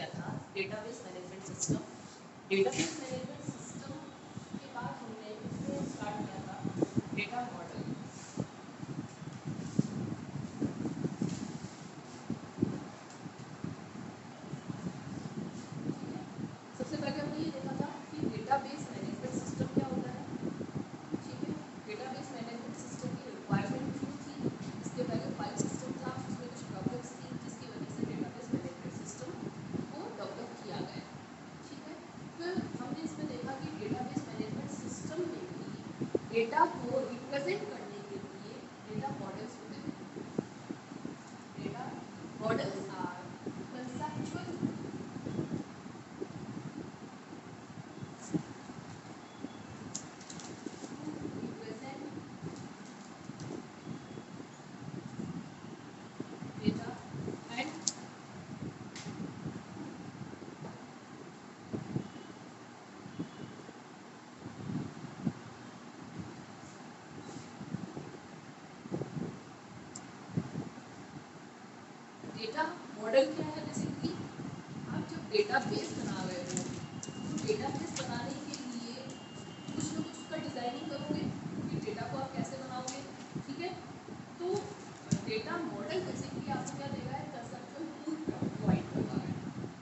किया था database management system. Database management system के बाद हमने इसमें स्टार्ट किया था डेटा मॉडल। सबसे पहले हमने ये देखा था कि डेटाबेस मैनेजमेंट सिस्टम क्या होता है। ठीक है, डेटाबेस मैनेजमेंट सिस्टम की रिक्वायरमेंट क्यों थी, इसके पहले फाइल सिस्टम था, उसमें कुछ प्रॉब्लम्स थी जिसकी वजह से डेटाबेस मैनेजमेंट सिस्टम को डेवलप किया गया। ठीक है, फिर हमने इसमें देखा कि डेटाबेस मैनेजमेंट सिस्टम में भी डेटा को रिप्रेजेंट करने के लिए डेटा मॉडल्स होते हैं। Data models are conceptual data and data model क्या है। बेसिकली आप जब डेटाबेस बना रहे हो तो डेटाबेस बनाने के लिए कुछ ना कुछ उसका डिजाइनिंग करोगे कि डेटा को आप कैसे बनाओगे। ठीक है, तो डेटा मॉडल बेसिकली आपको क्या देगा है, कंसेप्चुअल टूल प्रोवाइड करता है।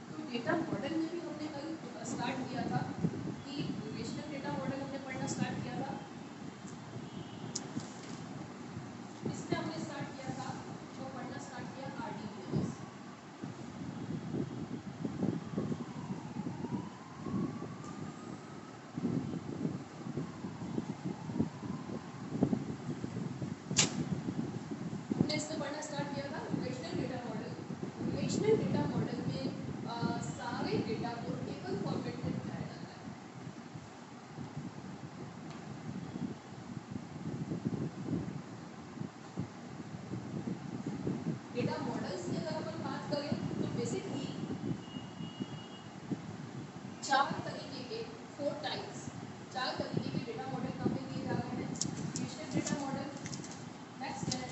तो डेटा मॉडल में भी हमने कल स्टार्ट किया था कि रिलेशनल डेटा मॉडल हमने पढ़ना स्टार्ट किया था। इसमें हमने स्टार्ट किया था वो पढ़ना स्टार्ट किया आरडीबीएमएस। हमने इसमें पढ़ना स्टार्ट किया था relational data model. Relational data model में सारे डेटा को टेबल फॉर्मेट में दिखाया जाता है। डेटा मॉडल्स की अगर अपन बात करें तो बेसिकली चार तरीके के 4 टाइप्स, 4 तरीके के डेटा मॉडल काम में दिए जा रहे हैं। रिलेशनल डेटा मॉडल, नेक्स्ट है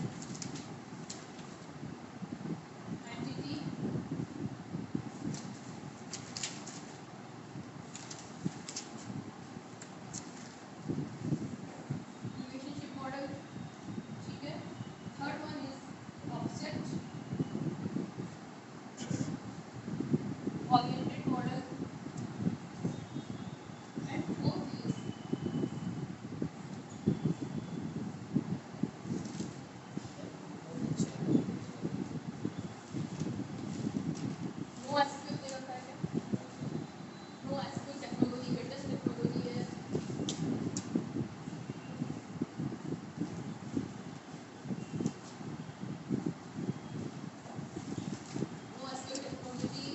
एंटिटी, रिलेशनशिप मॉडल। ठीक है, third one is object oriented model and fourth is no SQL दे रखा है क्या, no SQL technology latest technology है। नो एसक्यूएल टेक्नोलॉजी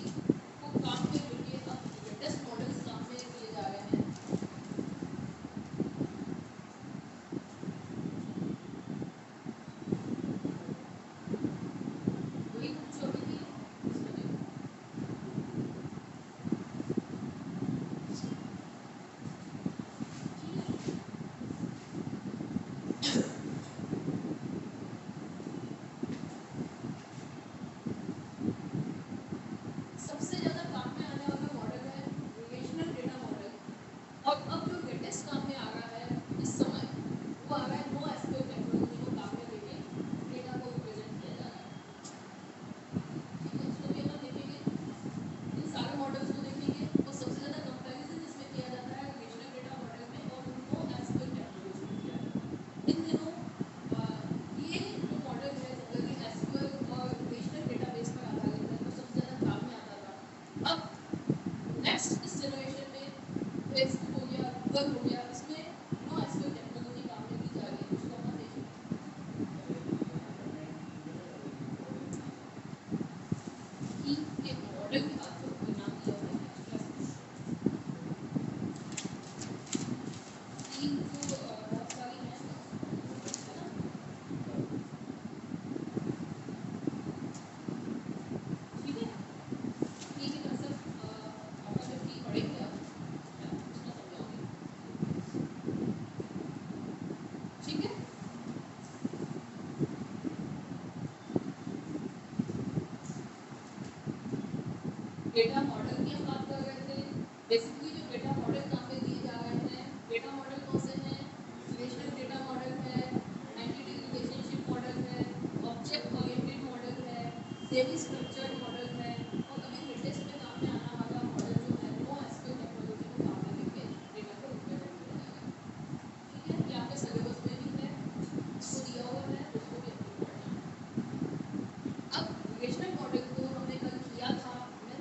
को काम में लेके अब लेटेस्ट मॉडल्स काम में लिए जा रहे हैं। वही बुक्स होती थी इसमें देखो। ठीक है, सबसे ज्यादा काम में आने वाला मॉडल है रिलेशनल डेटा मॉडल। और अब जो लेटेस्ट काम में आ रहा है इस समय वो आ रहा है नो एसक्यूएल टेक्नोलॉजी को काम में लेके डेटा को रिप्रेजेंट किया जा रहा है। ठीक है, इसको भी अपन देखेंगे, इन सारे मॉडल्स को देखेंगे और सबसे ज़्यादा कंपैरिजन इसमें किया जाता है रिलेशनल डेटा मॉडल में और नो एसक्यूएल टेक्नोलॉजी में किया जाता है। इन दिनों ये जो मॉडल है जनरली एसक्यूएल और रिलेशनल डेटाबेस पर आधारित है, तो सबसे ज़्यादा काम में आता था। अब नेक्स्ट इस जनरेशन में फेसबुक हो गया, गूगल हो गया, इसमें नो एसक्यूएल टेक्नोलॉजी काम में ली जा रही है। उसको अपन देखेंगे कि एक मॉडल के बाद फिर कोई नाम दिया हुआ है एक्सप्रेस। तीन जो बहुत सारी हैं, है ना। ठीक है, ठीक है कंसेप्ट आपका जब ठीक पढ़ेंगे आप उसमें समझाओगे। ठीक है, डेटा मॉडल की हम बात कर रहे थे। बेसिकली जो डेटा मॉडल कहाँ पे दिए जा रहे हैं, डेटा मॉडल कौन से हैं? रिलेशनल डेटा मॉडल है, एंटिटी रिलेशनशिप मॉडल है, ऑब्जेक्ट ओरिएंटेड मॉडल है, सेमी स्ट्रक्चर्ड मॉडल है, और अभी लेटेस्ट में काम में आने वाला मॉडल जो है नो एसक्यूएल टेक्नोलॉजी को काम में लेके डेटा को रिप्रेजेंट किया जाएगा। ठीक है, ये आपके सिलेबस में भी है, इसको दिया हुआ है, उसको भी आपको पढ़ना है। अब रिलेशनल मॉडल को हमने कल किया था, मैं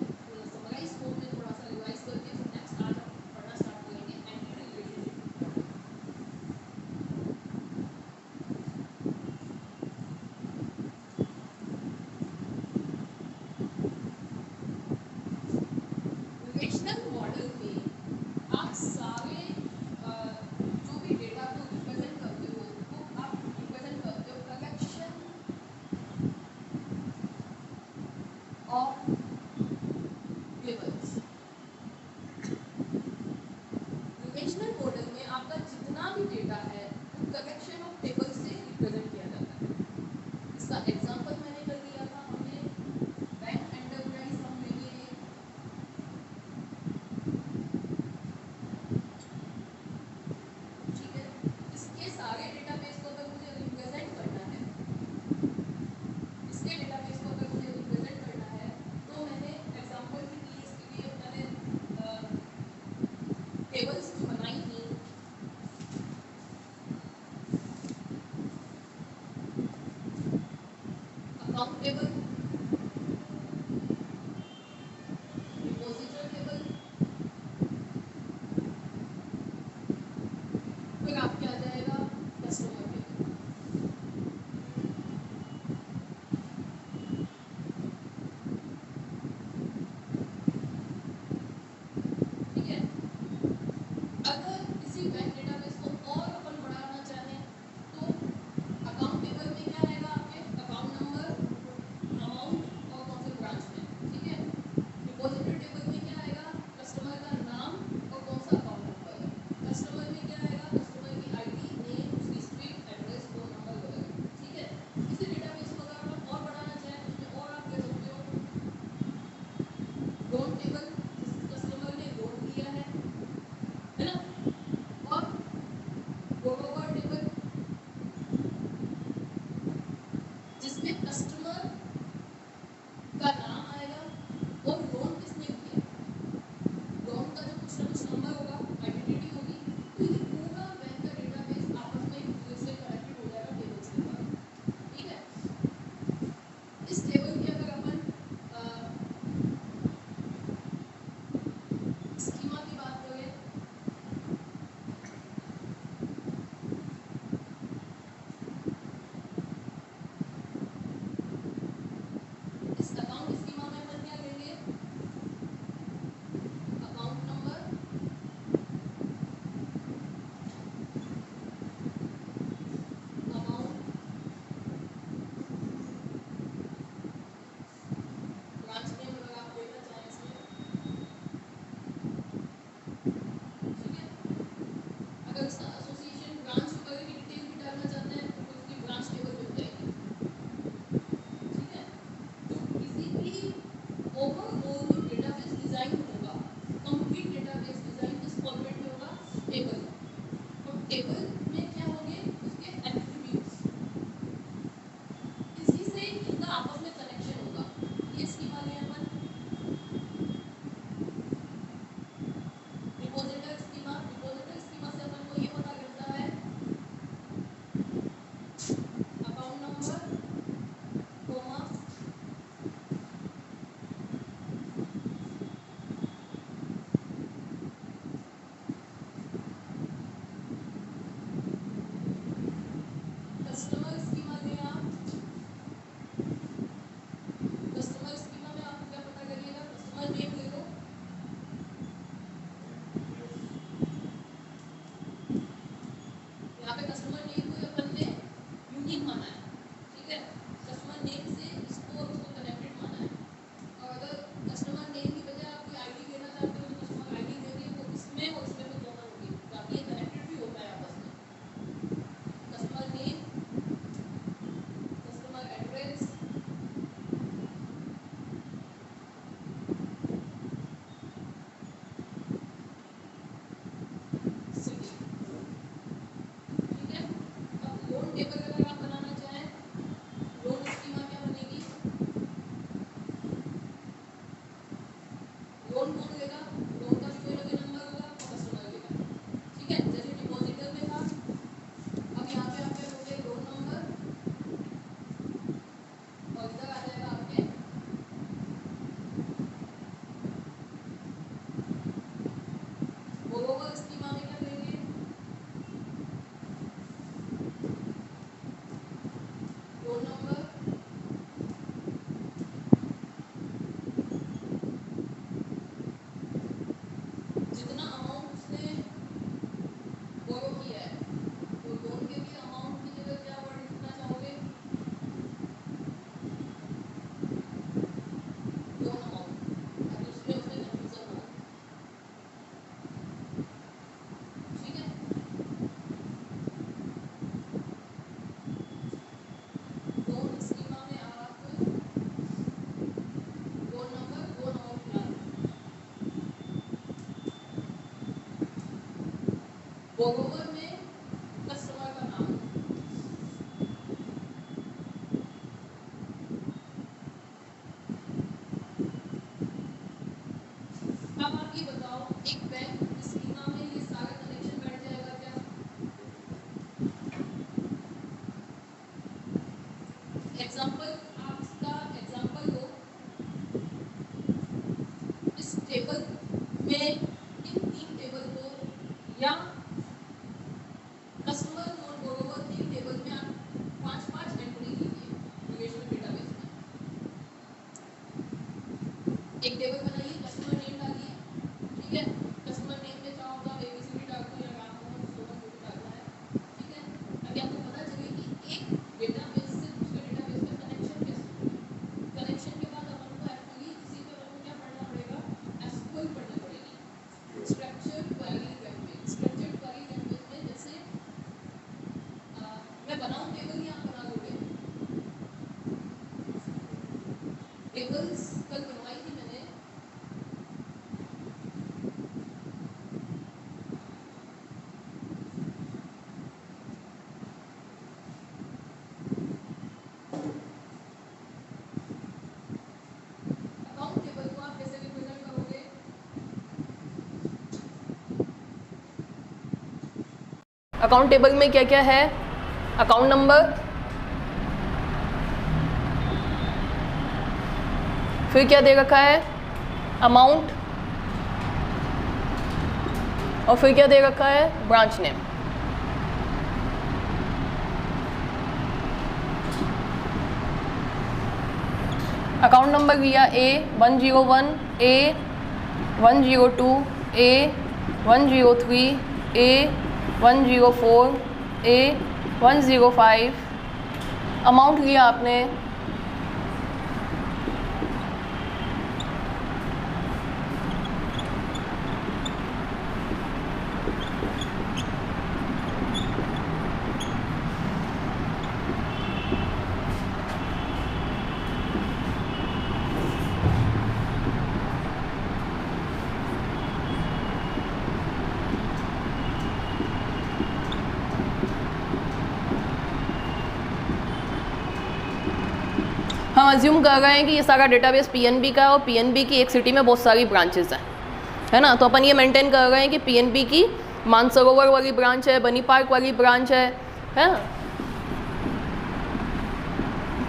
समराइज फॉर्म में थोड़ा सा रिवाइज करके फिर नेक्स्ट आज हम पढ़ना स्टार्ट करेंगे entity relationship model. Relational model में आप सारे जो भी डेटा को रिप्रेजेंट करते हो वो आप रिप्रेजेंट करते हो collection of tables. Relational model में आपका जितना भी डेटा है वो कलेक्शन ऑफ टेबल्स से रिप्रेजेंट किया जाता है। इसका एग्जांपल मैंने कर दिया था, हमने बैंक एंटरप्राइज हम लेंगे, ठीक है। इसके सारे डेटाबेस को अगर मुझे रिप्रेजेंट करना है, इसके डेटाबेस को अगर मुझे रिप्रेजेंट करना है तो मैंने एग्जांपल के लिए इसके लिए मैंने टेबल्स जो बनाई थी, अकाउंट टेबल, डिपॉजिटर टेबल, फिर आपके आ जाएगा कस्टमर टेबल। ठीक है, अगर इसी बैंक डेटाबेस को और अपन बढ़ाना चाहें तो अकाउंट टेबल में क्या रहेगा, आपके अकाउंट नंबर, बोरोवर में कस्टमर का नाम। अब आप ये बताओ, एक बैंक स्कीमा में ये सारा कनेक्शन बैठ जाएगा क्या? एग्जाम्पल, आप इसका एग्जाम्पल लो, इस टेबल में इन 3 टेबल को या कस्टमर और बोरोवर 3 टेबल में आप 5-5 एंट्री कीजिए रिलेशनल डेटाबेस में। एक टेबल बनाइए, कस्टमर नेम डालिए, ठीक है। कस्टमर नेम में चाहो तो आप एबीसीडी डाल दो या नाम हो सोना जो भी डालना है, ठीक है। ताकि आपको पता चले कि एक डेटाबेस से दूसरे डेटाबेस का कनेक्शन कैसे होता है। कनेक्शन के बाद अपन को एक्चुअली इसी पे अपन को क्या पढ़ना पड़ेगा, एसक्यूएल पढ़नी पड़ेगी, structured query language. Structured query language में जैसे मैं बनाऊं टेबल या आप बना दोगे? टेबल्स कल बनवाई थी मैंने। अकाउंट टेबल को आप कैसे रिप्रेजेंट करोगे? अकाउंट टेबल में क्या क्या है? अकाउंट नंबर, फिर क्या दे रखा है? अमाउंट, और फिर क्या दे रखा है? Branch name. अकाउंट नंबर दिया A101, A102, A103, A104, A105। Amount लिया आपने, हम अज्यूम कर रहे हैं कि ये सारा डेटाबेस पीएनबी का है और पीएनबी की एक सिटी में बहुत सारी ब्रांचेस हैं, है ना। तो अपन ये मेंटेन कर रहे हैं कि पीएनबी की मानसरोवर वाली ब्रांच है, बनी पार्क वाली ब्रांच है ना।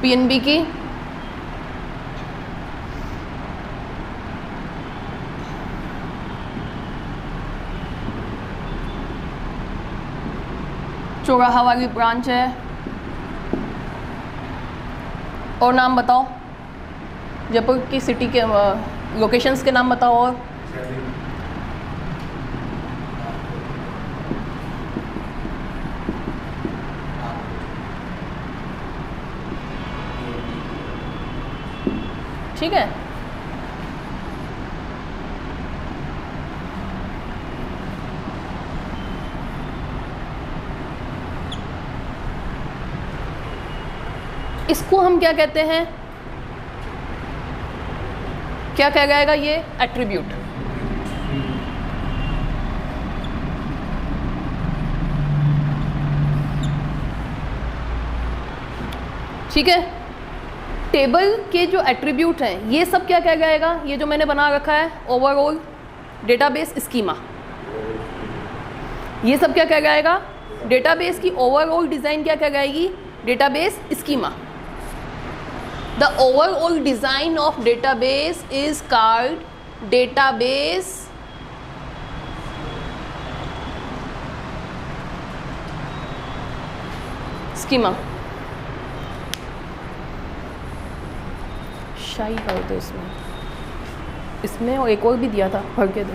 पीएनबी की चौराहा वाली ब्रांच है। और नाम बताओ, जयपुर की सिटी के लोकेशंस के नाम बताओ। और ठीक है, इसको हम क्या कहते हैं, क्या कह जाएगा ये? एट्रीब्यूट। ठीक है, टेबल के जो एट्रीब्यूट हैं ये सब क्या कह जाएगा? ये जो मैंने बना रखा है ओवरऑल डेटाबेस स्कीमा, ये सब क्या कह जाएगा? डेटाबेस की ओवरऑल डिज़ाइन क्या कह जाएगी? Database schema. The overall design of database is called database schema। शाही कर दो इसमें और एक और भी दिया था, भर के दो।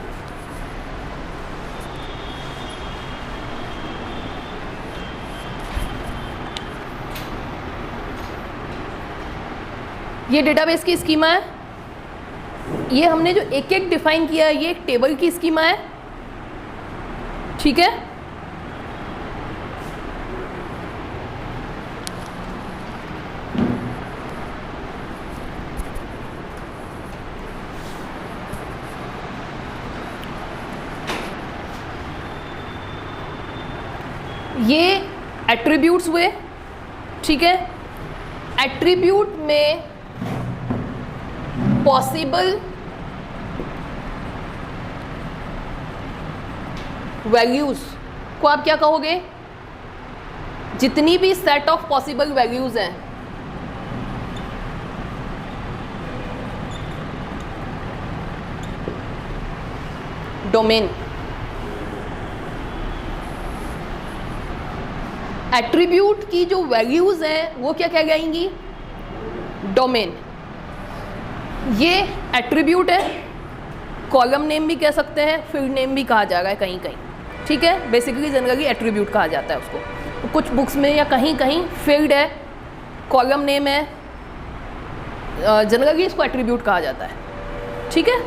ये डेटाबेस की स्कीमा है। ये हमने जो एक एक डिफाइन किया है ये एक टेबल की स्कीमा है, ठीक है। ये एट्रीब्यूट्स हुए, ठीक है। एट्रीब्यूट में पॉसिबल वैल्यूज को आप क्या कहोगे? जितनी भी सेट ऑफ पॉसिबल वैल्यूज हैं, डोमेन। एट्रीब्यूट की जो वैल्यूज हैं वो क्या कहलाएंगी? डोमेन। ये एट्रीब्यूट है, कॉलम नेम भी कह सकते हैं, फील्ड नेम भी कहा जा रहा है कहीं कहीं, ठीक है। बेसिकली जनरली एट्रीब्यूट कहा जाता है उसको, तो कुछ बुक्स में या कहीं कहीं फील्ड है, कॉलम नेम है, जनरली इसको एट्रीब्यूट कहा जाता है, ठीक है।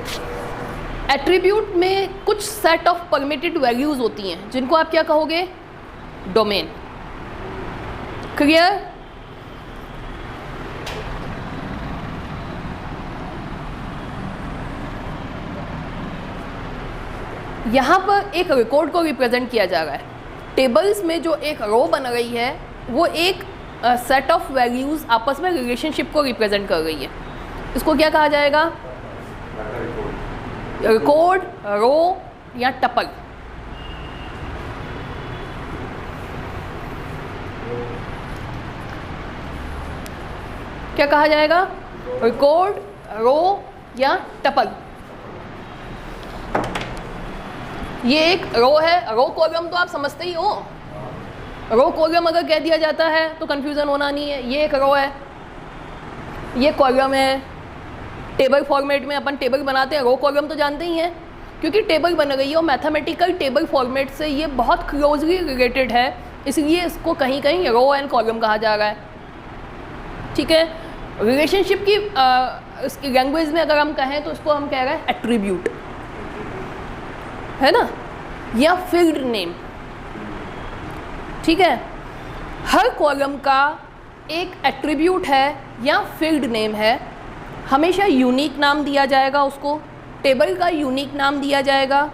एट्रीब्यूट में कुछ सेट ऑफ परमिटेड वैल्यूज होती हैं जिनको आप क्या कहोगे? डोमेन। क्लियर? यहाँ पर एक रिकॉर्ड को रिप्रेजेंट किया जा रहा है। टेबल्स में जो एक रो बन रही है वो एक सेट ऑफ वैल्यूज आपस में रिलेशनशिप को रिप्रेजेंट कर रही है। इसको क्या कहा जाएगा? रिकॉर्ड, रो या टपल। क्या कहा जाएगा? रिकॉर्ड, रो या टपल। ये एक रो है, रो कॉलम तो आप समझते ही हो। रो कॉलम अगर कह दिया जाता है तो कंफ्यूजन होना नहीं है। ये एक रो है, ये कॉलम है। टेबल फॉर्मेट में अपन टेबल बनाते हैं, रो कॉलम तो जानते ही हैं, क्योंकि टेबल बन गई है और मैथमेटिकल टेबल फॉर्मेट से ये बहुत क्लोजली रिलेटेड है, इसलिए इसको कहीं कहीं रो एंड कॉलम कहा जा रहा है, ठीक है। रिलेशनशिप की इसकी लैंग्वेज में अगर हम कहें तो इसको हम कह रहे हैं एट्रीब्यूट, है ना, या फील्ड नेम, ठीक है। हर कॉलम का एक एट्रीब्यूट है या फील्ड नेम है, हमेशा यूनिक नाम दिया जाएगा उसको, टेबल का यूनिक नाम दिया जाएगा।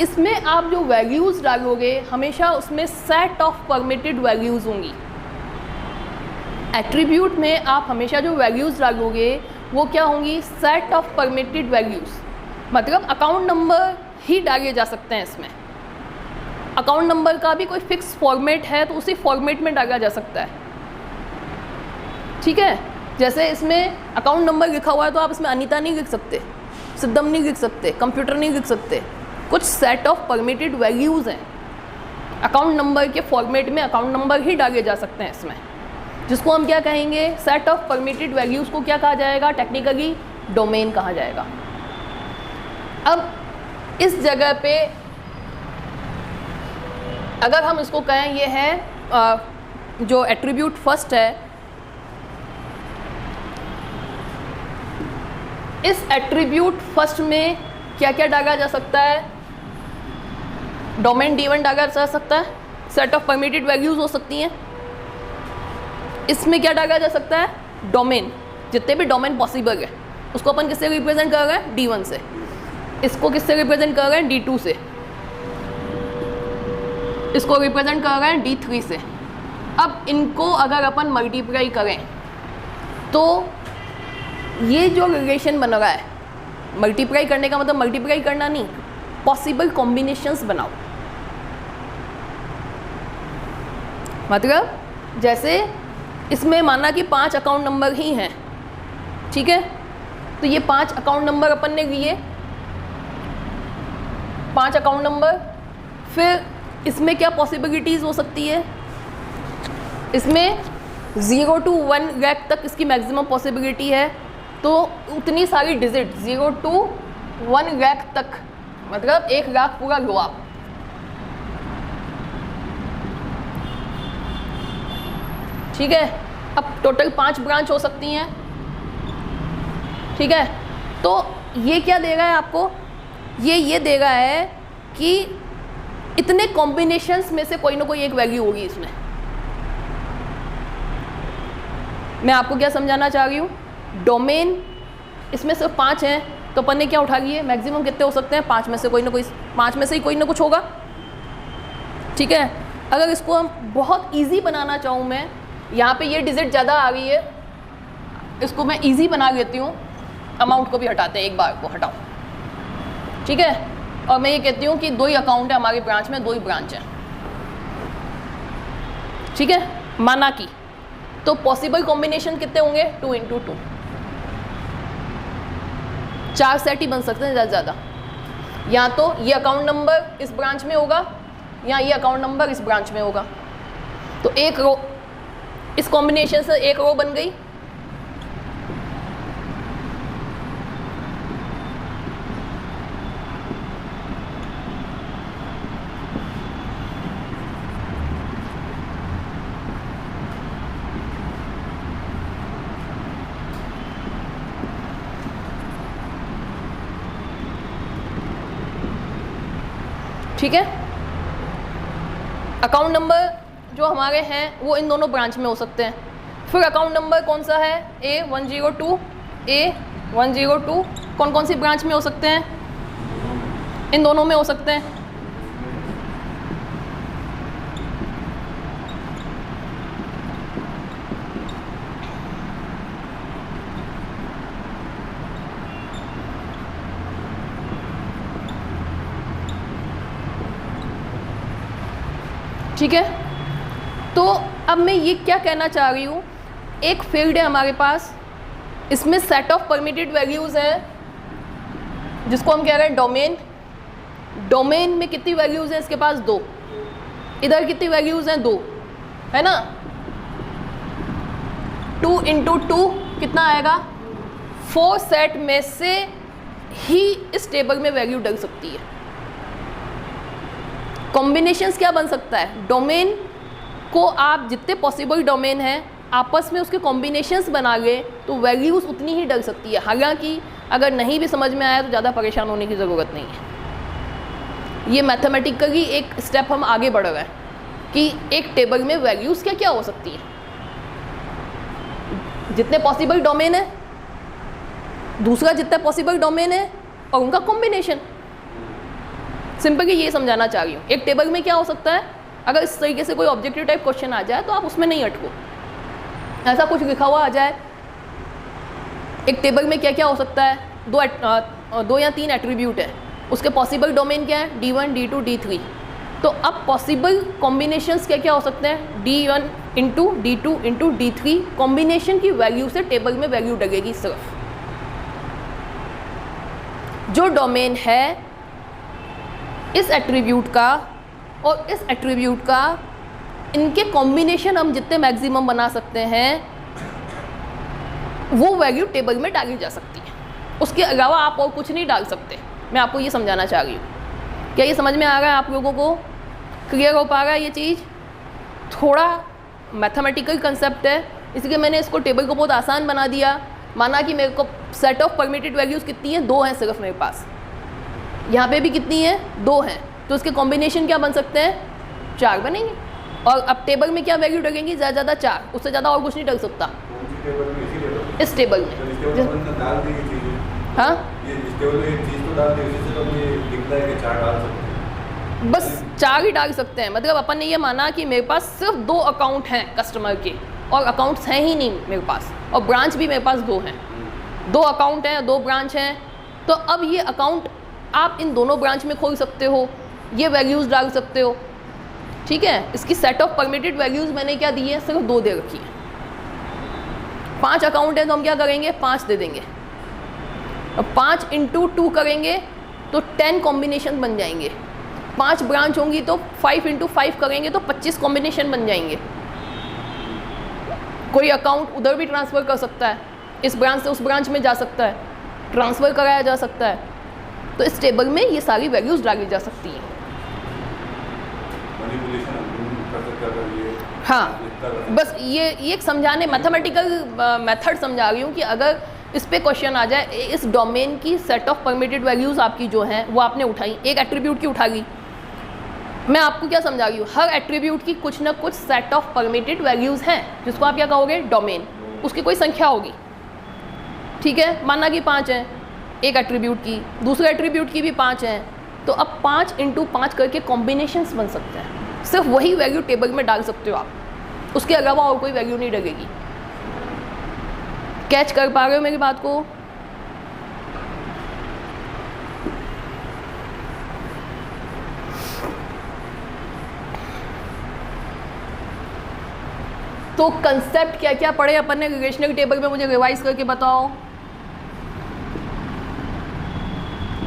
इसमें आप जो वैल्यूज़ डालोगे हमेशा उसमें सेट ऑफ परमिटेड वैल्यूज़ होंगी। एट्रीब्यूट में आप हमेशा जो वैल्यूज़ डालोगे वो क्या होंगी? Set of permitted values. मतलब अकाउंट नंबर ही डाले जा सकते हैं इसमें। अकाउंट नंबर का भी कोई फिक्स फॉर्मेट है तो उसी फॉर्मेट में डाला जा सकता है, ठीक है। जैसे इसमें अकाउंट नंबर लिखा हुआ है तो आप इसमें अनीता नहीं लिख सकते, सिद्धम नहीं लिख सकते, कंप्यूटर नहीं लिख सकते। कुछ सेट ऑफ परमिटेड वैल्यूज़ हैं, अकाउंट नंबर के फॉर्मेट में अकाउंट नंबर ही डाले जा सकते हैं इसमें, जिसको हम क्या कहेंगे? सेट ऑफ परमिटेड वैल्यूज़ को क्या कहा जाएगा? टेक्निकली डोमेन कहा जाएगा। अब इस जगह पे अगर हम इसको कहें, ये है जो एट्रीब्यूट फर्स्ट है, इस एट्रीब्यूट फर्स्ट में क्या क्या डाला जा सकता है? डोमेन D1 डाला जा सकता है, सेट ऑफ परमिटेड वैल्यूज हो सकती हैं। इसमें क्या डाला जा सकता है? डोमेन, जितने भी डोमेन पॉसिबल है उसको अपन किससे रिप्रेजेंट कर रहे हैं? D1 से। इसको किससे रिप्रेजेंट कर रहे हैं? D2 से। इसको रिप्रेजेंट कर रहे हैं D3 से। अब इनको अगर अपन मल्टीप्लाई करें तो ये जो रिलेशन बन रहा है, मल्टीप्लाई करने का मतलब मल्टीप्लाई करना नहीं, पॉसिबल कॉम्बिनेशंस बनाओ। मतलब जैसे इसमें माना कि 5 अकाउंट नंबर ही हैं, ठीक है। तो ये 5 अकाउंट नंबर अपन ने लिए, 5 अकाउंट नंबर। फिर इसमें क्या पॉसिबिलिटीज़ हो सकती है? इसमें 0 to 1 लाख तक इसकी मैक्सिमम पॉसिबिलिटी है, तो उतनी सारी डिजिट 0 to 1 लाख तक, मतलब 1 लाख पूरा लो आप। ठीक है। अब टोटल 5 ब्रांच हो सकती हैं, ठीक है। तो ये क्या दे रहा है आपको? ये दे रहा है कि इतने कॉम्बिनेशंस में से कोई ना कोई एक वैल्यू होगी इसमें। मैं आपको क्या समझाना चाह रही हूँ? डोमेन इसमें सिर्फ 5 हैं, तो अपन ने क्या उठा लिए? मैक्सिमम कितने हो सकते हैं? 5 में से कोई ना कोई, 5 में से ही कोई ना कुछ होगा, ठीक है। अगर इसको हम बहुत इजी बनाना चाहूँ मैं, यहाँ पे ये डिजिट ज़्यादा आ रही है, इसको मैं इजी बना लेती हूँ, अमाउंट को भी हटाते हैं, एक बार को हटाओ, ठीक है। और मैं ये कहती हूँ कि 2 ही अकाउंट है हमारी ब्रांच में, 2 ही ब्रांच है, ठीक है, माना कि। तो पॉसिबल कॉम्बिनेशन कितने होंगे? 2 × 2, 4 सेट ही बन सकते हैं ज़्यादा से ज़्यादा। या तो ये अकाउंट नंबर इस ब्रांच में होगा, या ये अकाउंट नंबर इस ब्रांच में होगा। तो एक रो, इस कॉम्बिनेशन से एक रो बन गई, ठीक है। अकाउंट नंबर जो हमारे हैं वो इन दोनों ब्रांच में हो सकते हैं। फिर अकाउंट नंबर कौन सा है? A102, A102 कौन कौन सी ब्रांच में हो सकते हैं? इन दोनों में हो सकते हैं। ठीक है, तो अब मैं ये क्या कहना चाह रही हूँ, एक फील्ड है हमारे पास, इसमें सेट ऑफ परमिटेड वैल्यूज़ हैं जिसको हम कह रहे हैं डोमेन। डोमेन में कितनी वैल्यूज़ हैं इसके पास? 2। इधर कितनी वैल्यूज़ हैं? 2, है ना। 2 × 2 कितना आएगा? 4 सेट में से ही इस टेबल में वैल्यू डल सकती है। कॉम्बिनेशंस क्या बन सकता है? डोमेन को आप जितने पॉसिबल डोमेन हैं आपस में उसके कॉम्बिनेशंस बना ले तो वैल्यूज़ उतनी ही डल सकती है। हालांकि अगर नहीं भी समझ में आया तो ज़्यादा परेशान होने की ज़रूरत नहीं है। ये मैथमेटिकली एक स्टेप हम आगे बढ़ रहे हैं कि एक टेबल में वैल्यूज़ क्या क्या हो सकती है, जितने पॉसिबल डोमेन है, दूसरा जितना पॉसिबल डोमेन है और उनका कॉम्बिनेशन। सिंपली ये समझाना चाह रही हूँ। एक टेबल में क्या हो सकता है, अगर इस तरीके से कोई ऑब्जेक्टिव टाइप क्वेश्चन आ जाए तो आप उसमें नहीं अटको। ऐसा कुछ लिखा हुआ आ जाए, एक टेबल में क्या क्या हो सकता है, 2 या 3 एट्रीब्यूट है, उसके पॉसिबल डोमेन क्या है? D1, D2, D3। तो अब पॉसिबल कॉम्बिनेशंस क्या क्या हो सकते हैं? D1 × D2 × D3 कॉम्बिनेशन की वैल्यू से टेबल में वैल्यू लगेगी। सिर्फ जो डोमेन है इस एट्रीब्यूट का और इस एट्रीब्यूट का, इनके कॉम्बिनेशन हम जितने मैक्सिमम बना सकते हैं वो वैल्यू टेबल में डाली जा सकती है। उसके अलावा आप और कुछ नहीं डाल सकते। मैं आपको ये समझाना चाह रही हूँ। क्या ये समझ में आ रहा है आप लोगों को? क्लियर हो पा रहा है ये चीज़? थोड़ा मैथमेटिकल कंसेप्ट है, इसलिए मैंने इसको टेबल को बहुत आसान बना दिया। माना कि मेरे को सेट ऑफ परमिटेड वैल्यूज़ कितनी हैं? 2 हैं सिर्फ मेरे पास। यहाँ पे भी कितनी है? 2 हैं। तो इसके कॉम्बिनेशन क्या बन सकते हैं? 4 बनेंगे। और अब टेबल में क्या वैल्यू डलेंगी? ज़्यादा ज़्यादा 4, उससे ज़्यादा और कुछ नहीं डल सकता इस टेबल में। हाँ, बस 4 ही डाल सकते हैं। मतलब अपन ने ये माना कि मेरे पास सिर्फ 2 अकाउंट हैं कस्टमर के, और अकाउंट्स हैं ही नहीं मेरे पास, और ब्रांच भी मेरे पास 2 हैं। 2 अकाउंट हैं, 2 ब्रांच हैं। तो अब ये अकाउंट आप इन दोनों ब्रांच में खोल सकते हो, ये वैल्यूज़ डाल सकते हो। ठीक है, इसकी सेट ऑफ परमिटेड वैल्यूज़ मैंने क्या दी है? सिर्फ 2 दे रखी है। 5 अकाउंट है तो हम क्या करेंगे? 5 दे देंगे। अब 5 × 2 करेंगे तो 10 कॉम्बिनेशन बन जाएंगे। 5 ब्रांच होंगी तो 5 × 5 करेंगे तो 25 कॉम्बिनेशन बन जाएंगे। कोई अकाउंट उधर भी ट्रांसफ़र कर सकता है, इस ब्रांच से उस ब्रांच में जा सकता है, ट्रांसफ़र कराया जा सकता है। तो इस टेबल में ये सारी वैल्यूज़ डाली जा सकती हैं। हाँ, बस ये एक समझाने मैथमेटिकल मेथड समझा रही हूँ कि अगर इस पे क्वेश्चन आ जाए, इस डोमेन की सेट ऑफ परमिटेड वैल्यूज़ आपकी जो हैं वो आपने उठाई, एक एट्रीब्यूट की उठा ली। मैं आपको क्या समझा रही हूँ, हर एट्रीब्यूट की कुछ ना कुछ सेट ऑफ परमिटेड वैल्यूज़ हैं जिसको आप क्या कहोगे? डोमेन। उसकी कोई संख्या होगी। ठीक है, माना कि 5 हैं एक एट्रीब्यूट की, दूसरे एट्रीब्यूट की भी 5 हैं। तो अब 5 × 5 करके कॉम्बिनेशंस बन सकते हैं। सिर्फ वही वैल्यू टेबल में डाल सकते हो आप, उसके अलावा और कोई वैल्यू नहीं लगेगी। कैच कर पा रहे हो मेरी बात को? तो कंसेप्ट क्या क्या पढ़े अपन ने रिलेशनल टेबल में, मुझे रिवाइज करके बताओ।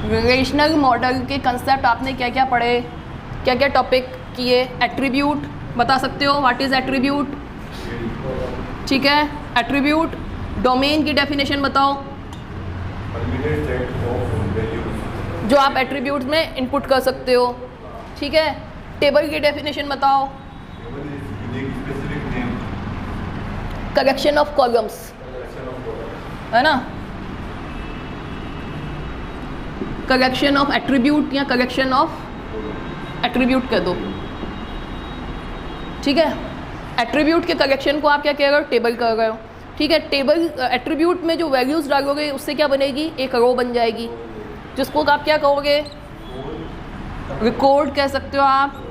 रिलेशनल मॉडल के कंसेप्ट आपने क्या क्या पढ़े, क्या क्या टॉपिक किए? एट्रीब्यूट बता सकते हो, व्हाट इज एट्रीब्यूट? ठीक है, एट्रीब्यूट। डोमेन की डेफिनेशन बताओ, जो आप एट्रीब्यूट में इनपुट कर सकते हो। ठीक है, टेबल की डेफिनेशन बताओ। करेक्शन ऑफ कॉलम्स, है ना? करेक्शन ऑफ एट्रीब्यूट या करेक्शन ऑफ एट्रीब्यूट कर दो। ठीक है, एट्रीब्यूट के करेक्शन को आप क्या कह रहे हो? टेबल कर रहे हो। ठीक है, टेबल एट्रीब्यूट में जो वैल्यूज़ डालोगे उससे क्या बनेगी? एक रो बन जाएगी, जिसको आप क्या कहोगे? रिकॉर्ड कह सकते हो आप।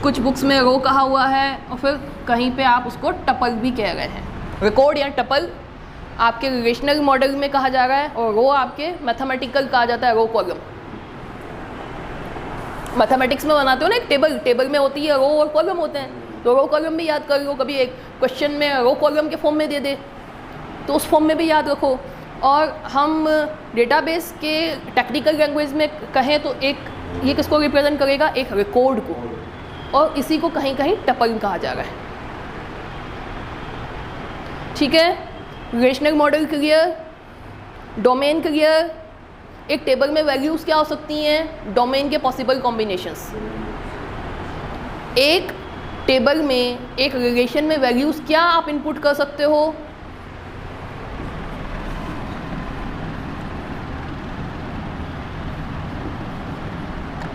कुछ बुक्स में रो कहा हुआ है और फिर कहीं पे आप उसको टपल भी कह रहे हैं। रिकॉर्ड या टपल आपके रिलेशनल मॉडल में कहा जा रहा है और रो आपके मैथमेटिकल कहा जाता है, रो कॉलम। मैथमेटिक्स में बनाते हो ना एक टेबल, टेबल में होती है रो और कॉलम होते हैं, तो रो कॉलम भी याद कर लो। कभी एक क्वेश्चन में रो कॉलम के फॉर्म में दे दे तो उस फॉर्म में भी याद रखो। और हम डेटाबेस के टेक्निकल लैंग्वेज में कहें तो एक ये किसको रिप्रेजेंट करेगा? एक रिकॉर्ड को, और इसी को कहीं कहीं टपल कहा जा रहा है। ठीक है, relational model clear, domain clear. एक टेबल में वैल्यूज़ क्या हो सकती हैं? डोमेन के पॉसिबल कॉम्बिनेशंस। एक टेबल में, एक रिलेशन में वैल्यूज़ क्या आप इनपुट कर सकते हो?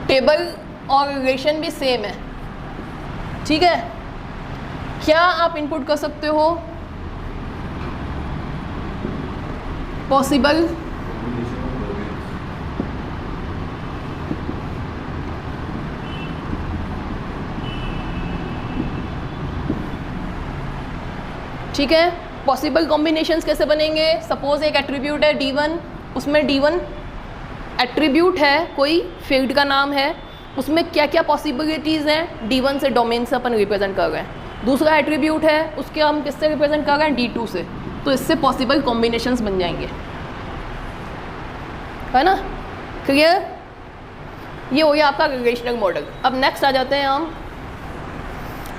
टेबल और रिलेशन भी सेम है, ठीक है? क्या आप इनपुट कर सकते हो? पॉसिबल ठीक है, पॉसिबल कॉम्बिनेशंस कैसे बनेंगे? सपोज एक एट्रीब्यूट है D1, उसमें D1 एट्रीब्यूट है, कोई फील्ड का नाम है, उसमें क्या क्या पॉसिबिलिटीज़ हैं? D1 से, डोमेन से अपन रिप्रेजेंट कर रहे हैं। दूसरा एट्रीब्यूट है, उसके हम किससे रिप्रेजेंट कर रहे हैं? D2 से। तो इससे पॉसिबल कॉम्बिनेशंस बन जाएंगे, है ना? क्लियर? ये हो गया आपका रिलेशनल मॉडल। अब नेक्स्ट आ जाते हैं हम,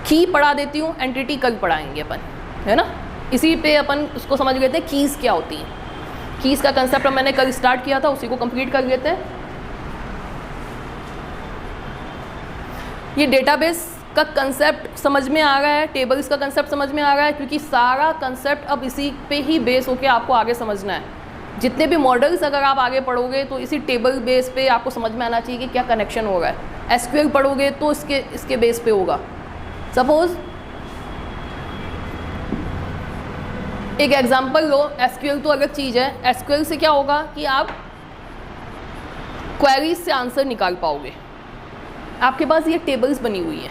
की पढ़ा देती हूँ, एंटिटी कल पढ़ाएंगे अपन, है ना? इसी पे अपन उसको समझ लेते हैं कीज़ क्या होती हैं। कीज़ का कंसेप्ट मैंने कल स्टार्ट किया था, उसी को कंप्लीट कर लेते हैं। ये डेटाबेस का कंसेप्ट समझ में आ रहा है, टेबल्स का कंसेप्ट समझ में आ रहा है, क्योंकि सारा कंसेप्ट अब इसी पे ही बेस होके आपको आगे समझना है। जितने भी मॉडल्स अगर आप आगे पढ़ोगे तो इसी टेबल बेस पे आपको समझ में आना चाहिए कि क्या कनेक्शन हो रहा है। एसक्यूएल पढ़ोगे तो इसके बेस पे होगा। सपोज एक एग्जांपल लो, एसक्यूएल तो अलग चीज़ है। एसक्यूएल से क्या होगा कि आप क्वेरीज से आंसर निकाल पाओगे। आपके पास ये टेबल्स बनी हुई है,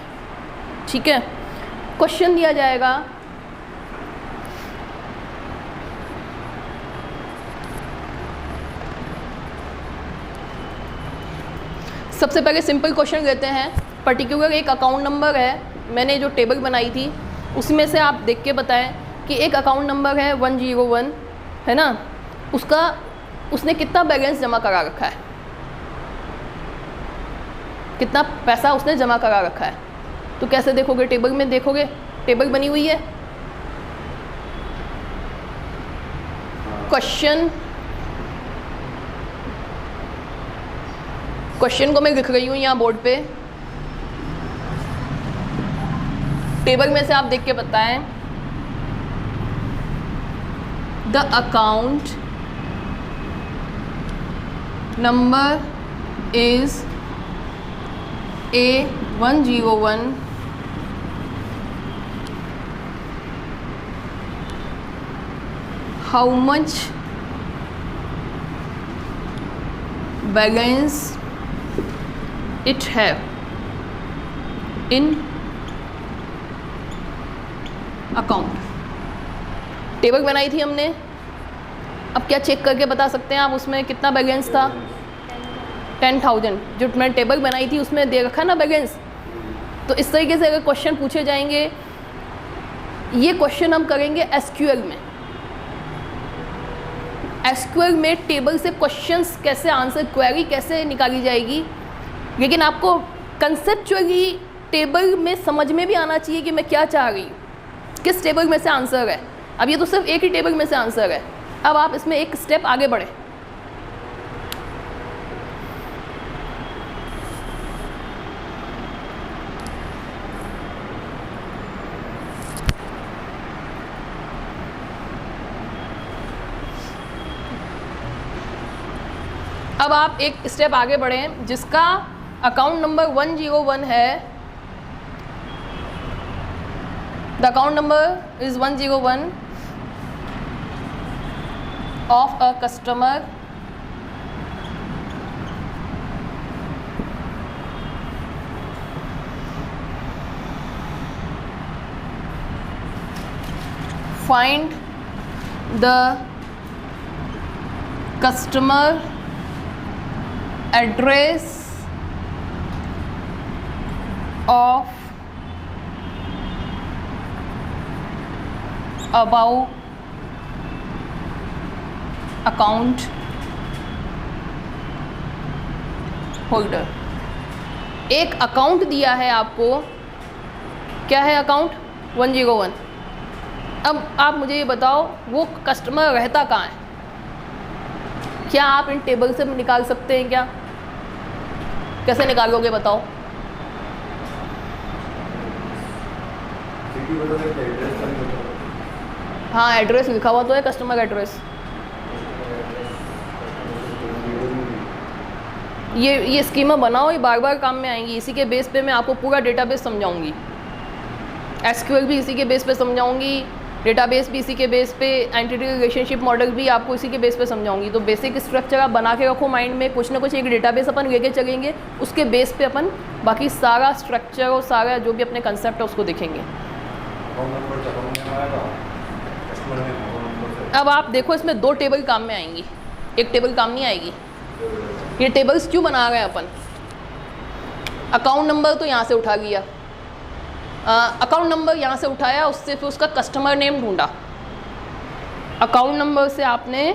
ठीक है? क्वेश्चन दिया जाएगा, सबसे पहले सिंपल क्वेश्चन लेते हैं। पर्टिकुलर एक अकाउंट नंबर है, मैंने जो टेबल बनाई थी उसमें से आप देख के बताएं कि एक अकाउंट नंबर है 101, है ना? उसने कितना बैलेंस जमा करा रखा है, कितना पैसा उसने जमा करा रखा है। तो कैसे देखोगे? टेबल में देखोगे, टेबल बनी हुई है। क्वेश्चन को मैं लिख रही हूँ यहाँ बोर्ड पे। टेबल में से आप देख के बताएं, the account number is A101, how much balance it have, in account. Table बनाई थी हमने, अब क्या चेक करके बता सकते हैं आप उसमें कितना बैलेंस था? 10,000। जो मैंने टेबल बनाई थी उसमें दे रखा ना बैलेंस। तो इस तरीके से अगर क्वेश्चन पूछे जाएंगे, ये क्वेश्चन हम करेंगे एसक्यूएल में। एसक्यूएल में टेबल से क्वेश्चंस कैसे आंसर, क्वेरी कैसे निकाली जाएगी, लेकिन आपको कंसेप्चुअली टेबल में समझ में भी आना चाहिए कि मैं क्या चाह रही हूँ, किस टेबल में से आंसर है। अब ये तो सिर्फ एक ही टेबल में से आंसर है। अब आप इसमें एक स्टेप आगे बढ़े। अब आप एक स्टेप आगे बढ़ें जिसका अकाउंट नंबर 101 है। The account number is 101 of a customer find the customer address of above account holder। एक अकाउंट दिया है आपको, क्या है अकाउंट? 101। अब आप मुझे ये बताओ वो कस्टमर रहता कहाँ है? क्या आप इन टेबल से निकाल सकते हैं क्या? कैसे निकालोगे बताओ? हाँ, एड्रेस लिखा हुआ तो है, कस्टमर एड्रेस। ये स्कीमा बनाओ, ये बार बार काम में आएंगी। इसी के बेस पे मैं आपको पूरा डेटाबेस समझाऊंगी। एसक्यूएल भी इसी के बेस पे समझाऊंगी, डेटाबेस भी इसी के बेस पे, एंटिटी रिलेशनशिप मॉडल भी आपको इसी के बेस पे समझाऊंगी। तो बेसिक स्ट्रक्चर आप बना के रखो माइंड में, कुछ ना कुछ एक डेटाबेस अपन लेके चलेंगे, उसके बेस पे अपन बाकी सारा स्ट्रक्चर और सारा जो भी अपने कंसेप्ट है उसको देखेंगे। अब आप देखो इसमें दो टेबल काम में आएंगी, एक टेबल काम नहीं आएगी। ये टेबल्स क्यों बना रहे हैं अपन? अकाउंट नंबर तो यहाँ से उठा लिया, अकाउंट नंबर यहाँ से उठाया, उससे फिर उसका कस्टमर नेम ढूंढा। अकाउंट नंबर से आपने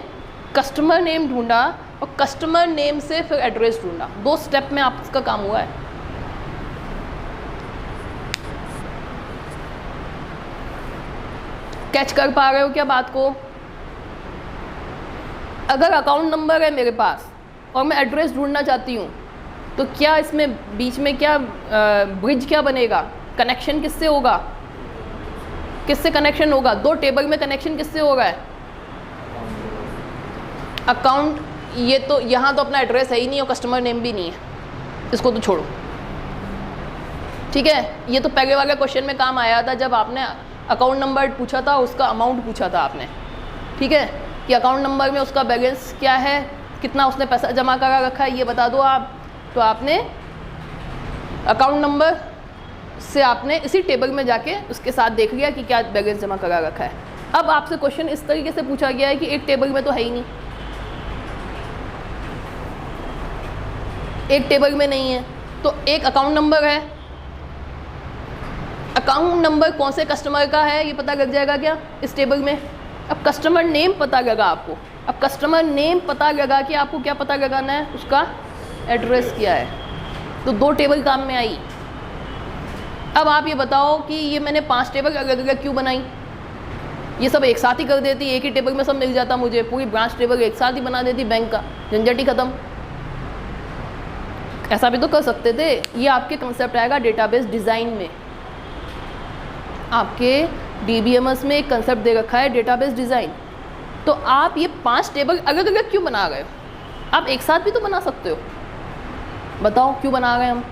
कस्टमर नेम ढूंढा और कस्टमर नेम से फिर एड्रेस ढूंढा। दो स्टेप में आपका काम हुआ है। कैच कर पा रहे हो क्या बात को? अगर अकाउंट नंबर है मेरे पास और मैं एड्रेस ढूंढना चाहती हूँ, तो क्या इसमें बीच में क्या ब्रिज क्या बनेगा? कनेक्शन किससे होगा? किससे कनेक्शन होगा? दो टेबल में कनेक्शन किससे हो रहा है? अकाउंट, ये तो यहाँ तो अपना एड्रेस है ही नहीं और कस्टमर नेम भी नहीं है, इसको तो छोड़ो, ठीक है। ये तो पहले वाले क्वेश्चन में काम आया था जब आपने अकाउंट नंबर पूछा था, उसका अमाउंट पूछा था आपने, ठीक है, कि अकाउंट नंबर में उसका बैलेंस क्या है, कितना उसने पैसा जमा करा रखा है, ये बता दो आप। तो आपने अकाउंट नंबर से आपने इसी टेबल में जाके उसके साथ देख लिया कि क्या बैलेंस जमा करा रखा है। अब आपसे क्वेश्चन इस तरीके से पूछा गया है कि एक टेबल में तो है ही नहीं, एक टेबल में नहीं है, तो एक अकाउंट नंबर है। अकाउंट नंबर कौन से कस्टमर का है ये पता लग जाएगा क्या इस टेबल में? अब कस्टमर नेम पता लगा आपको। अब कस्टमर नेम पता लगा कि आपको क्या पता लगाना है? उसका एड्रेस क्या है। तो दो टेबल काम में आई। अब आप ये बताओ कि ये मैंने 5 टेबल अलग अलग क्यों बनाई? ये सब एक साथ ही कर देती, एक ही टेबल में सब मिल जाता, मुझे पूरी ब्रांच टेबल एक साथ ही बना देती, बैंक का झंझट ही खत्म। ऐसा भी तो कर सकते थे। ये आपके कंसेप्ट आएगा डेटाबेस डिज़ाइन में। आपके DBMS में एक कंसेप्ट दे रखा है डेटाबेस डिज़ाइन। तो आप ये 5 टेबल अलग अलग क्यों बना रहे हो? आप एक साथ भी तो बना सकते हो। बताओ क्यों बना रहे हैं हम?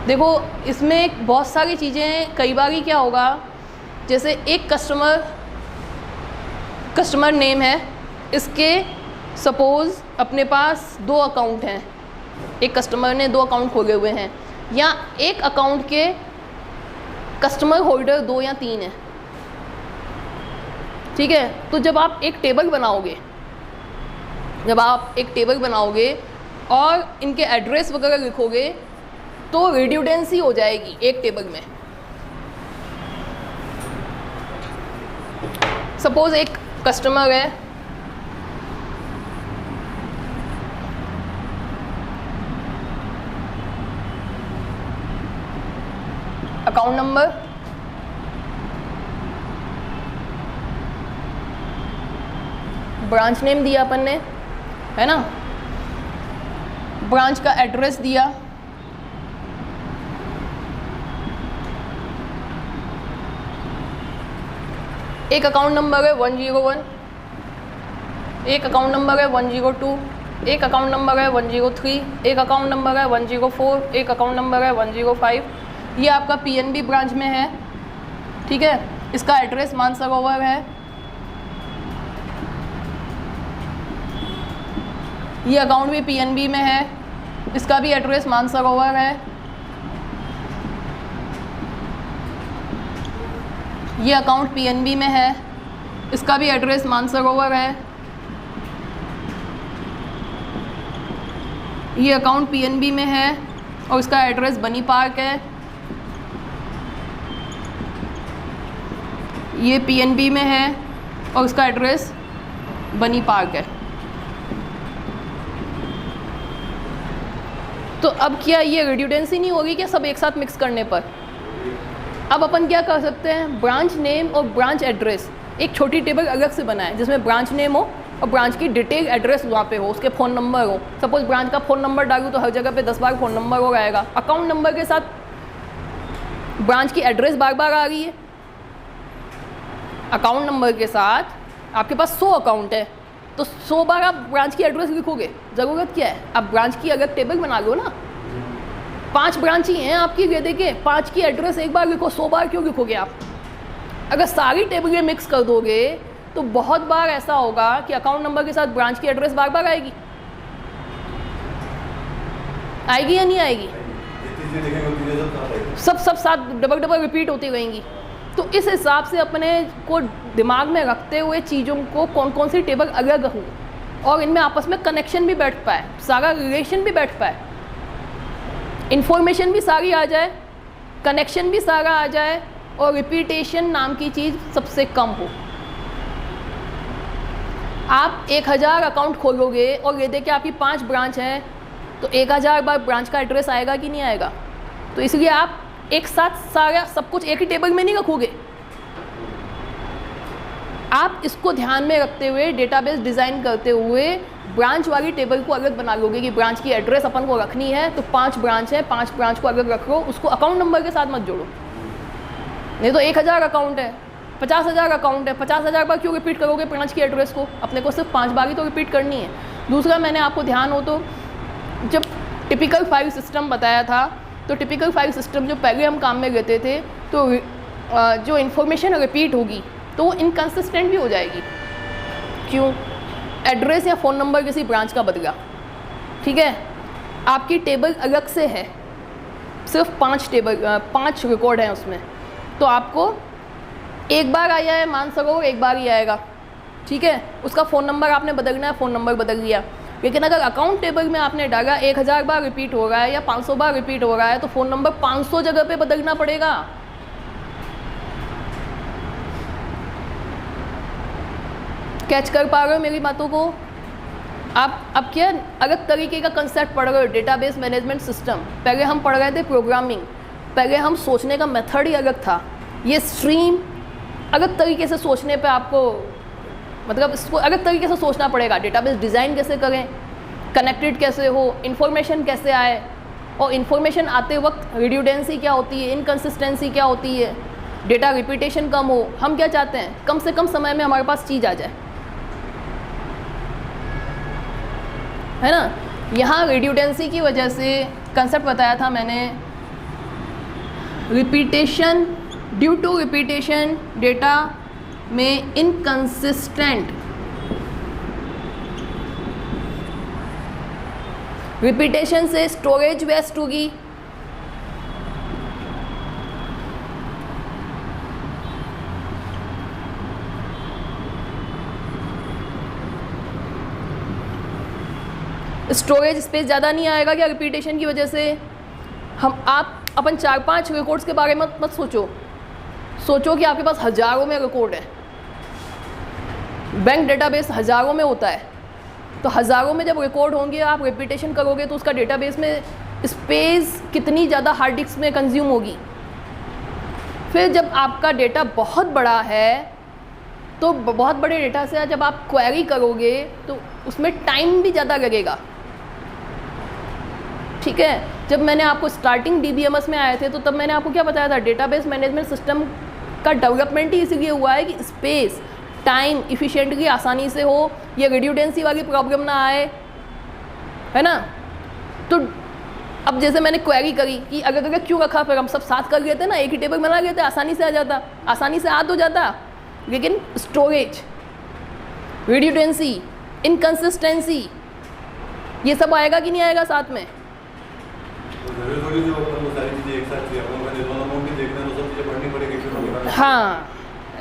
देखो इसमें बहुत सारी चीज़ें, कई बार ही क्या होगा, जैसे एक कस्टमर नेम है, इसके सपोज़ अपने पास 2 अकाउंट हैं, एक कस्टमर ने 2 अकाउंट खोले हुए हैं, या एक अकाउंट के कस्टमर होल्डर 2 या 3 हैं, ठीक है। तो जब आप एक टेबल बनाओगे और इनके एड्रेस वगैरह लिखोगे तो रिड्यूडेंसी हो जाएगी एक टेबल में। सपोज एक कस्टमर है, अकाउंट नंबर, ब्रांच नेम दिया अपन ने, है ना, ब्रांच का एड्रेस दिया, एक अकाउंट नंबर है 101, एक अकाउंट नंबर है 102, एक अकाउंट नंबर है 103, एक अकाउंट नंबर है 104, एक अकाउंट नंबर है 105। ये आपका पीएनबी ब्रांच में है, ठीक है। इसका एड्रेस मानसरोवर है। ये अकाउंट भी पीएनबी में है, इसका भी एड्रेस मानसरोवर है। ये अकाउंट पीएनबी में है, इसका भी एड्रेस मानसरोवर है। ये अकाउंट पीएनबी में है और इसका एड्रेस बनी पार्क है। ये पीएनबी में है और इसका एड्रेस बनी पार्क है। तो अब क्या ये रिड्यूडेंसी नहीं होगी क्या सब एक साथ मिक्स करने पर? अब अपन क्या कर सकते हैं, ब्रांच नेम और ब्रांच एड्रेस एक छोटी टेबल अलग से बनाएं जिसमें ब्रांच नेम हो और ब्रांच की डिटेल एड्रेस वहाँ पे हो, उसके फ़ोन नंबर हो। सपोज ब्रांच का फ़ोन नंबर डालूँ तो हर जगह पे 10 बार फ़ोन नंबर हो आएगा। अकाउंट नंबर के साथ ब्रांच की एड्रेस बार बार आ रही है। अकाउंट नंबर के साथ आपके पास 100 अकाउंट है तो 100 बार आप ब्रांच की एड्रेस लिखोगे, ज़रूरत क्या है? आप ब्रांच की अलग टेबल बना लो ना। 5 ब्रांच ही हैं आपकी, ये देखिए 5 की एड्रेस एक बार लिखो, 100 बार क्यों लिखोगे आप? अगर सारी टेबलें मिक्स कर दोगे तो बहुत बार ऐसा होगा कि अकाउंट नंबर के साथ ब्रांच की एड्रेस बार बार आएगी। आएगी या नहीं आएगी? सब साथ डबल रिपीट होती रहेंगी। तो इस हिसाब से अपने को दिमाग में रखते हुए चीज़ों को कौन कौन सी टेबल अलग हो और इनमें आपस में कनेक्शन भी बैठ पाए, सारा रिलेशन भी बैठ पाए, इन्फॉर्मेशन भी सारी आ जाए, कनेक्शन भी सारा आ जाए और रिपीटेशन नाम की चीज़ सबसे कम हो। आप 1000 अकाउंट खोलोगे और ये देखिए आपकी 5 ब्रांच हैं तो 1000 बार ब्रांच का एड्रेस आएगा कि नहीं आएगा? तो इसलिए आप एक साथ सारा सब कुछ एक ही टेबल में नहीं रखोगे। आप इसको ध्यान में रखते हुए डेटाबेस डिज़ाइन करते हुए ब्रांच वाली टेबल को अलग बना लोगे कि ब्रांच की एड्रेस अपन को रखनी है तो 5 ब्रांच है, 5 ब्रांच को अलग रखो, उसको अकाउंट नंबर के साथ मत जोड़ो। नहीं तो 1000 अकाउंट है, 50,000 अकाउंट है, 50,000 बार क्यों रिपीट करोगे ब्रांच की एड्रेस को? अपने को सिर्फ 5 बार ही तो रिपीट करनी है। दूसरा, मैंने आपको ध्यान हो तो जब टिपिकल फाइल सिस्टम बताया था तो टिपिकल फाइल सिस्टम जो पहले हम काम में लेते थे तो जो इन्फॉर्मेशन रिपीट होगी तो वो इनकन्सिस्टेंट भी हो जाएगी। क्यों? एड्रेस या फ़ोन नंबर किसी ब्रांच का बदला, ठीक है, आपकी टेबल अलग से है, सिर्फ 5 रिकॉर्ड हैं उसमें, तो आपको एक बार आया है मानसरोवर, एक बार ही आएगा, ठीक है। उसका फ़ोन नंबर आपने बदलना है, फ़ोन नंबर बदल लिया। लेकिन अगर अकाउंट टेबल में आपने डाला 1000 बार रिपीट हो रहा है या 500 बार रिपीट हो रहा है तो फ़ोन नंबर 500 जगह पे बदलना पड़ेगा। कैच कर पा रहे हो मेरी बातों को? आप अब क्या अलग तरीके का कंसेप्ट पढ़ रहे हो, डेटाबेस मैनेजमेंट सिस्टम। पहले हम पढ़ रहे थे प्रोग्रामिंग, पहले हम सोचने का मेथड ही अलग था। ये स्ट्रीम अलग तरीके से सोचने पे आपको मतलब इसको अलग तरीके से सोचना पड़ेगा। डेटाबेस डिज़ाइन कैसे करें, कनेक्टेड कैसे हो, इन्फॉर्मेशन कैसे आए, और इन्फॉर्मेशन आते वक्त रिड्यूडेंसी क्या होती है, इनकन्सिस्टेंसी क्या होती है, डेटा रिपीटेशन कम हो। हम क्या चाहते हैं? कम से कम समय में हमारे पास चीज़ आ जाए, है ना। यहाँ रिड्यूडेंसी की वजह से कंसेप्ट बताया था मैंने, repetition, due to repetition data में रिपीटेशन से स्टोरेज वेस्ट होगी, स्टोरेज स्पेस ज़्यादा नहीं आएगा क्या रिपीटेशन की वजह से। हम आप अपन 4-5 रिकॉर्ड्स के बारे में मत सोचो कि आपके पास हज़ारों में रिकॉर्ड है। बैंक डेटाबेस हज़ारों में होता है, तो हज़ारों में जब रिकॉर्ड होंगे आप रिपीटेशन करोगे तो उसका डेटाबेस में स्पेस कितनी ज़्यादा हार्ड डिस्क में कंज्यूम होगी। फिर जब आपका डेटा बहुत बड़ा है तो बहुत बड़े डेटा से जब आप क्वेरी करोगे तो उसमें टाइम भी ज़्यादा लगेगा। ठीक है, जब मैंने आपको स्टार्टिंग DBMS में आए थे तो तब मैंने आपको क्या बताया था, डेटाबेस मैनेजमेंट सिस्टम का डेवलपमेंट ही इसीलिए हुआ है कि स्पेस टाइम इफ़िशिएंटली आसानी से हो, ये रिड्यूडेंसी वाली प्रॉब्लम ना आए, है ना। तो अब जैसे मैंने क्वेरी करी कि अगर क्यों रखा, फिर हम सब साथ कर लेते ना, एक ही टेबल बना लेते, आसानी से आ जाता, आसानी से याद हो जाता। लेकिन स्टोरेज, रिड्यूडेंसी, इनकंसिस्टेंसी, ये सब आएगा कि नहीं आएगा साथ में। हाँ,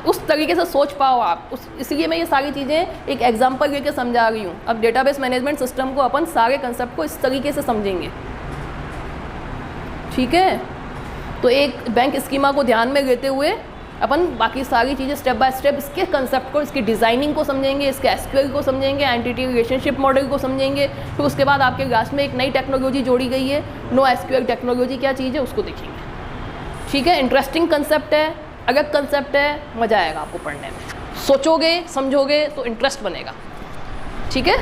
उस तरीके से सोच पाओ आप, इसलिए मैं ये सारी चीज़ें एक एग्जांपल लेके समझा रही हूँ। अब डेटाबेस मैनेजमेंट सिस्टम को अपन सारे कंसेप्ट को इस तरीके से समझेंगे, ठीक है। तो एक बैंक स्कीमा को ध्यान में लेते हुए अपन बाकी सारी चीज़ें स्टेप बाय स्टेप इसके कंसेप्ट को, इसकी डिज़ाइनिंग को समझेंगे, इसके SQL को समझेंगे, एंटिटी रिलेशनशिप मॉडल को समझेंगे। फिर उसके बाद आपके लास्ट में एक नई टेक्नोलॉजी जोड़ी गई है, NoSQL टेक्नोलॉजी, क्या चीज़ है उसको देखेंगे, ठीक है। इंटरेस्टिंग कंसेप्ट है, अलग कंसेप्ट है, मज़ा आएगा आपको पढ़ने में। सोचोगे समझोगे तो इंटरेस्ट बनेगा, ठीक है।